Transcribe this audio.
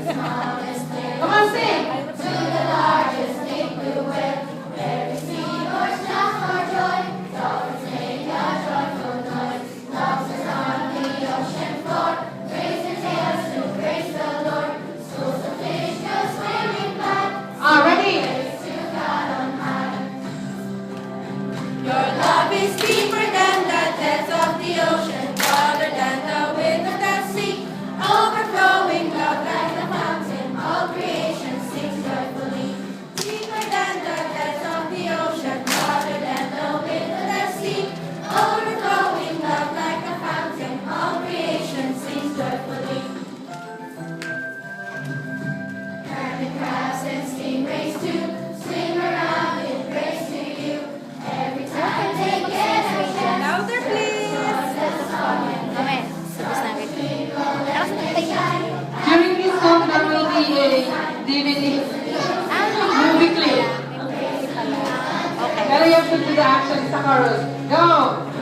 Come on, sing. Ready? Your love is deeper than the depths of the ocean, broader than the width of the sea, overflowing love like the fountain, all creation sings joyfully. Deeper than the depths of the ocean, broader than the width of the sea, overflowing love like the fountain, all creation sings joyfully. Hermit crabs and stingrays too swim around in praise to you. Every time they get a chance. Louder, please. Mamaya, tapos namin. Tapos tayo. During this song, there will be a DVD movie clip. Okay. Pero you have to do the action sa chorus. Go!